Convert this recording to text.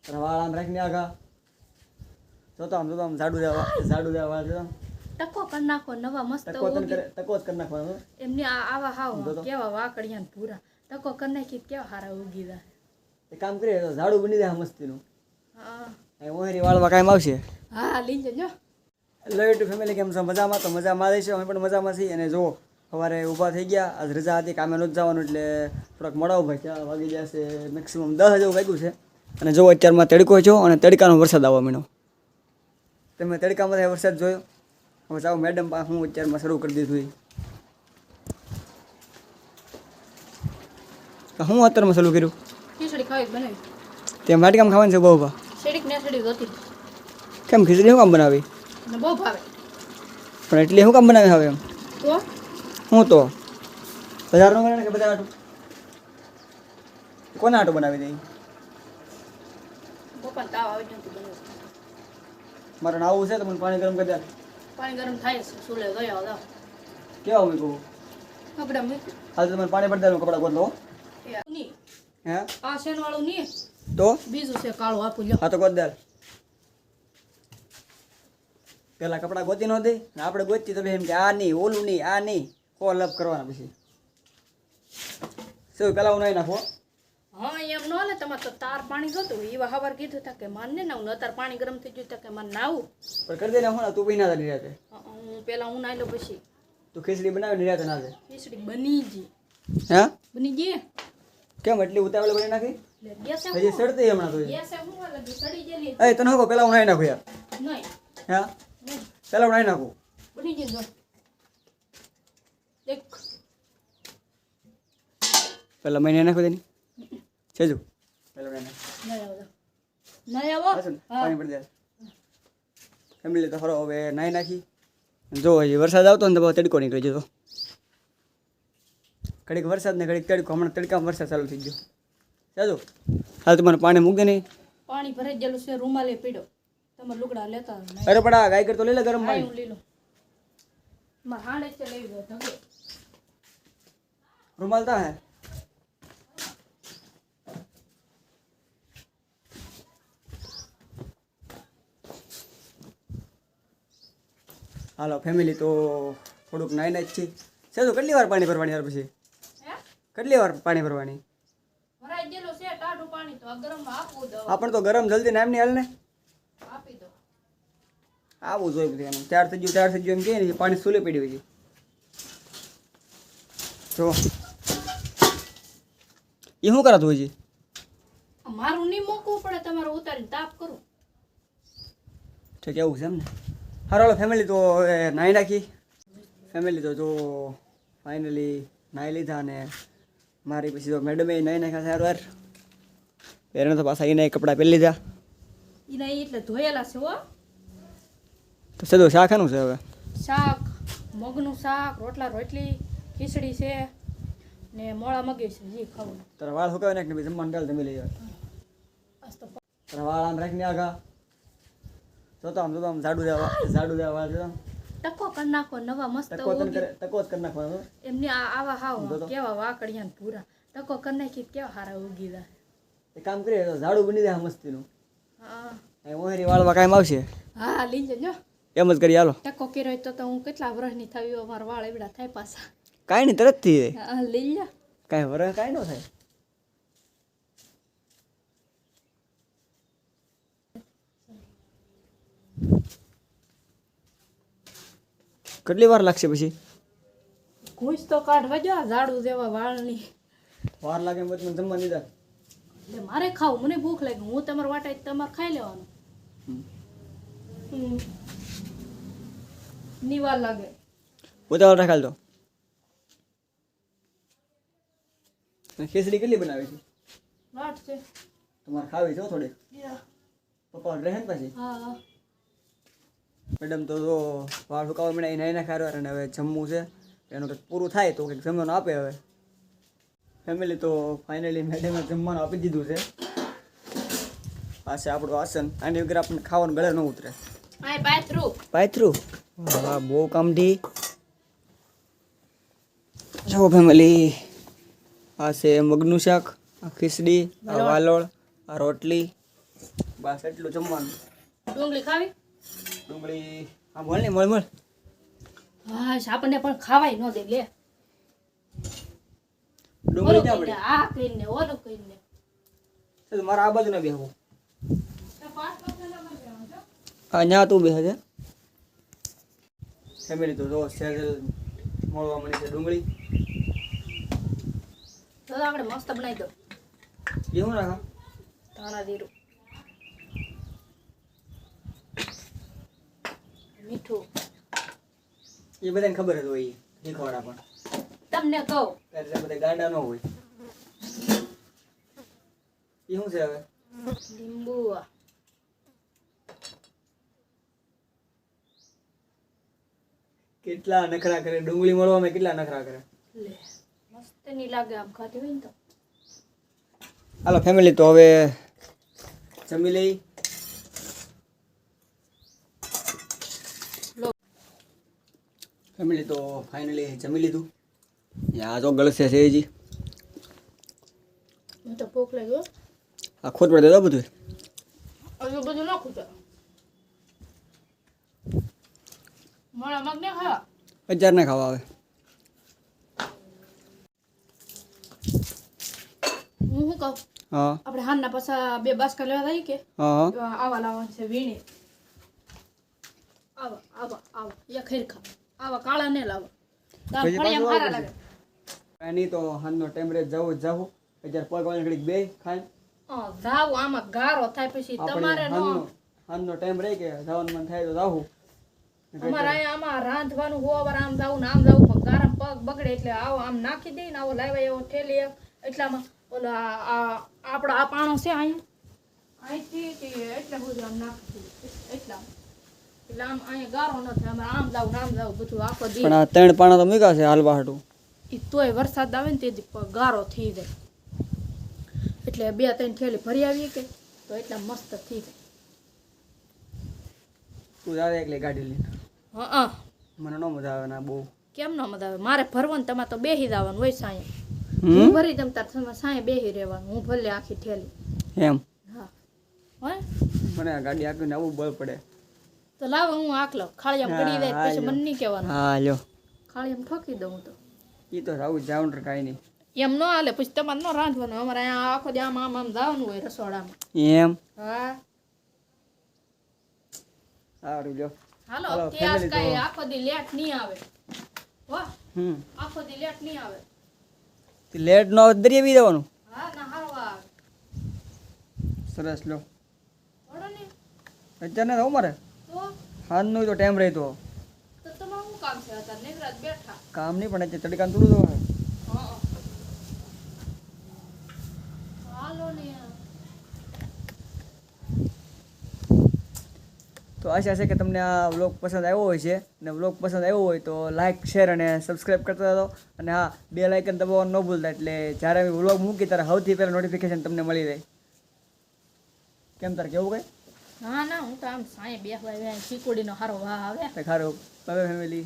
વાળ આમ રાખીને આગા જોતો આમ ઝાડુ દેવા વાળ જો ટકો કરી નાખો નવા મસ્ત ટકો જ કરી નાખવાનો એમને આવા હાવ કેવા વાકડિયા ને પૂરા ટકો કરી નાખી કેવા હારા ઉગી જાય એ કામ કરીએ તો ઝાડુ બની જાય મસ્તીનું હા એ ઓહેરી વાળવા કાયમ આવશે હા લઈ જજો હેલો યુટ્યુબ ફેમિલી કેમ છો મજામાં તો મજામાં રહીશું અમે પણ મજામાં છીએ અને જો સવારે ઊભા થઈ ગયા આજ રજા હતી કામે નહોતું જવાનું એટલે થોડાક મોડા ઊભા થયા વાગી જશે મેક્સિમમ 10 જેવું વાગ્યું છે અને જો અત્યારમાં તડકો છો અને તડકાનો વરસાદ આવવા માંડ્યો તમે તડકામાં વરસાદ જોયો હવે જાઓ મેડમ પાસે હું અત્યારમાં શરૂ કરી દીધું હું અત્યારમાં શરૂ કર્યું ખીચડી ખાવી બનાવી તે માટકામ ખાવાનું છે બહુ શેડીક ને શેડી હતી કેમ ખીચડી શું કામ બનાવી ને બહુ ભાવે પણ એટલી શું કામ બનાવી હવે એમ તો હું તો બજારનું બનાવે કે બધા આટું કોના આટું બનાવી દઈ પપ્પા તાવ આવી ગયો બનાવ મારે નાવું છે તો મને પાણી ગરમ કરી દે પાણી ગરમ થાય છે સુલે ગયા હતા કેવા હોય કહું કપડા મૂકી હાલ તો મને પાણી ભરી દેવાનું કપડા ગોત લો ની હે આ શેન વાળું ની તો બીજું છે કાળું આપું લ્યો હા તો ગોત દે પેલા કપડા ગોતી નો દે ને આપણે ગોતી તો એમ કે આ નહીં ઓલું નહીં આ નહીં કોલ અપ કરવાના પછી શું પેલા હું નહીં નાખો હા એમ નો ને તમારે તો તાર પાણી જોતું એવા હવાર કીધું તા કે માન ને નાવું નતર પાણી ગરમ થઈ ગયું તા કે માન નાવું પણ કરી દે ને હું તું બી ના કરી રહ્યા હું પેલા હું નાઈ લો પછી તું ખીચડી બનાવી રહ્યા ના દે ખીચડી બની ગઈ હે બની ગઈ કેમ એટલી ઉતાવળે બની નાખી લે ગેસે હજી સડતી હમણાં તો ગેસે હું લગી સડી ગયેલી એ તને કહો પેલા હું નહીં નાખું યાર નહીં હે નહીં પેલા હું નહીં નાખું બની ગઈ જો દેખ પેલા મહિને નાખો દેની છેજુ પેલા નહીં નહીં આવો પાણી પડી જાય ફેમિલી તો ખરો હવે નાઈ નાખી જો હજી વરસાદ આવતો ને તો તડકો નીકળી જતો ઘડીક વરસાદ ને ઘડીક તડકો હમણાં તડકામાં વરસાદ ચાલુ થઈ ગયો જાજો હાલ તમારે પાણી મૂક દે નહીં પાણી ભરાઈ ગયેલું છે રૂમાલે પીડ્યો તમારે લુગડા લેતા અરે પડા ગાય કરતો લઈ લે ગરમ પાણી હું લઈ લો મારે હાંડે છે લઈ લો ઢગે રૂમાલ તા હે હાલો ફેમિલી તો થોડુંક નાઈ જ છે સેજો કેટલી વાર પાણી ભરવાની યાર પછી કેટલી વાર પાણી ભરવાની ભરાઈ ગયેલું છે ટાઢું પાણી તો ગરમ આપવું દો આપણ તો ગરમ જલ્દી નામ નહીં હાલ ને આપી દો આવું જોઈએ બધું એનું ચાર થઈ ગયું એમ કહે ને પાણી સુલે પડી હોય જો એ શું કરાતું હોય છે મારું નહીં મૂકવું પડે તમારે ઉતારીને તાપ કરું ઠીક એવું છે એમ ને હારો ફેમિલી તો હવે નાહી નાખી ફેમિલી તો જો ફાઇનલી નાહી લીધા અને મારી પછી તો મેડમે નાહી નાખ્યા સારું યાર પહેરને તો પાછા એને કપડાં પહેરી લીધા એના એટલે ધોયેલા છે હો તો સીધું શાક આનું છે હવે શાક મગનું શાક રોટલી ખીચડી છે ને મોળા મગી છે જી ખાવું તારા વાળ સુકાવી નાખ ને પછી જમવાનું ચાલ જમી લઈએ તારા વાળ આમ રાખીને આગા જોતો આમ ઝાડુ દેવા વાળ જો ટકો કરી નાખો નવા મસ્ત ટકો જ કરી નાખવાનો એમને આવા હાવ કેવા વાકડિયા ને પૂરા ટકો કરી નાખી કેવા હારા ઉગી જાય એ કામ કરીએ તો ઝાડુ બની જાય મસ્તીનું હા એ ઓહેરી વાળવા કાયમ આવશે હા લઈ જજો એમ જ કરી હાલો ટકો કર્યો તો હું કેટલા વર્ષની થવી અમારા વાળ એવડા થાય પાછા કાંઈ નહીં તરત થઈ જાય હા લઈ જા કાંઈ વરસ કાંઈ ન થાય કેટલી વાર લાગશે પછી ઘૂંસ તો કાઢવા જો ઝાડુ જેવા વાળની વાર લાગે એમ પછી મને જમવા દીધા એટલે મારે ખાવું મને ભૂખ લાગી હું તમારા વાટે તમારે ખાઈ લેવાનું ની વાર લાગે ઉતાવળ રાખાલ તો ખીચડી કેટલી બનાવી છે વાટ છે તમારે ખાવી છે હો થોડી પપ્પા રહે ને પછી હા મેડમ તો જો વાળ સુકાવા મળે એને એના ખારવાર અને હવે જમવું છે એનું કંઈક પૂરું થાય તો કંઈક જમવાનું આપે હવે ફેમિલી તો ફાઇનલી મેડમે જમવાનું આપી દીધું છે આ છે આપણું આસન આની વગર આપણને ખાવાનું ગળે ન ઉતરે પાયથરું હા બહુ કામઢી જો ફેમિલી આ છે મગનું શાક આ ખીચડી આ વાલોળ આ રોટલી બસ એટલું જમવાનું. ડુંગળી ખાવી? ડુંગળી હા બોલ ને મળ. હા આપણને પણ ખાવાય ન દે લે. ડુંગળી ઓલું ક્યાં કઈને, પડી? આ કઈને, ઓલું કઈને. તો મારે આ બાજુ ના બેહવું. હા ન્યા તું બેસે છે. ફેમિલી તો જો સેલ મળવા મળી છે ડુંગળી. તો આપણે મસ્ત બનાવી દો એ હું રાખા? ધાણા જીરું, મીઠું. એ બધાને ખબર જ હોય શીખવાડા પણ તમને કહું એટલે બધા ગાંડા ન હોય. એ શું છે હવે? લીંબુ. કેટલા નખરા કરે ડુંગળી મળવામાં, કેટલા નખરા કરે. લે મસ્ત ની લાગે આમ ખાતી હોય ને તો. હાલો ફેમિલી તો હવે જમી લઈ. લો ફેમિલી તો ફાઇનલી જમી લીધું. આ જો ગળસે છે હજી. મને તો ભૂખ લાગી હો. આ ખોટ પડે તો બધું હજુ બધું નાખું તો મારા મગ ને ખા. 1000 ના ખાવા આવે. હું શું કહું, હા આપણે હાનના પાછા 2 બાસકા લેવા જઈએ કે હા આવા લાવવાનું છે વીણી. આવા આવા આવા યા ખેરખા આવા કાળા ને લાવો. તાર પછી ફળિયામાં પાછું સારા આવું લાગે. કાંઈ નહીં તો હાલનો ટેમ્પરેચર જવું જ જાવું. 1000 પગ વાળી ઘડીક બે ખાય. જાવ આમાં ગારો થાય પછી તમારે આપણે નો. હાલનો ટાઈમ રહે કે જવાનું મન થાય તો જાવું. અમારે અહીંયા આમાં રાંધવાનું હોવાર આમ જાવું ને આમ જાવું પણ ગારામ પગ બગડે એટલે આવો આમ નાખી દઈ ને આવો લાવ્યા એવો ઠેલી એટલામાં ઓલા આપણો આ પાણો છે અહીંયા અહીંથી એટલે બધું આમ નાખી દઈએ એટલામાં એટલે આમ અહીંયા ગારો ન થાય અમારે આમ જાવું ને આમ જાવું બધું આખો દી. પણ આ 3 પાણા તો મૂક્યા છે હાલવા હાટું. ઈ તોય વરસાદ આવે ને તેથી ગારો થઈ જાય એટલે 2-3 ઠેલી ભરી આવીએ કે તો એટલા મસ્ત થઈ જાય. તું જાવે એકલી ગાડી લઈને. હા મને નો મજા આવે ના બહુ. કેમ ન મજા આવે, મારે ભરવાનું તમારે તો બેહી જવાનું હોય સાંય. હમ? હું ભરી દમ તાર તમે સાંય બેહી રહેવાનું, હું ભલે આખી ઠેલી. એમ હા હોય મને આ ગાડી આકીને આવવું બળ પડે. તો લાવો હું આકલો ખાળિયામાં ગળી જાય હા, પછી લ્યો. મને નહીં કહેવાનું. હા લ્યો ખાળિયામાં ઠોકી દઉં હું તો. એ તો રાવું જાઉં કાંઈ નહીં. એમ ન હાલે પછી તમારે ન રાંધવાનું, અમારે અહીંયા આખો દી આમ આમ આમ જવાનું હોય રસોડામાં. એમ હા સારું લ્યો. હાલો હાલો, ત્યાસ family કાંઈ તો- આખો દી લેટ નહીં આવે. વાહ આખો દી લેટ નહીં આવે. લેટ નો આવે તો દરિયા બી જવાનું. હા ના હારવા આવે. સરસ લો. વળો ને અત્યારે ના મારે તો હાલનો તો ટાઈમ રહેતો. તો તમારું શું કામ છે અત્યારે નિવરાત બેઠા. કામ નહીં પણ અત્યારે તડકાનું થોડું તો હોય. હા હાલો ને. તો આશા છે કે તમને આ વ્લોગ પસંદ આવ્યો હોય છે, અને વ્લોગ પસંદ આવ્યો હોય તો લાઇક શેર અને સબસ્ક્રાઈબ કરતા રહો. અને હા, બેલ આઇકન દબાવવાનું ન ભૂલતા, એટલે જ્યારે અમે વ્લોગ મૂકી ત્યારે સૌથી પહેલાં નોટિફિકેશન તમને મળી રહે. કેમ તાર કેવું કઈ ના ના હું તો આમ સાંય બેસવા ચીકુડીનો હારો વાહ આવે. ખારું. Bye family.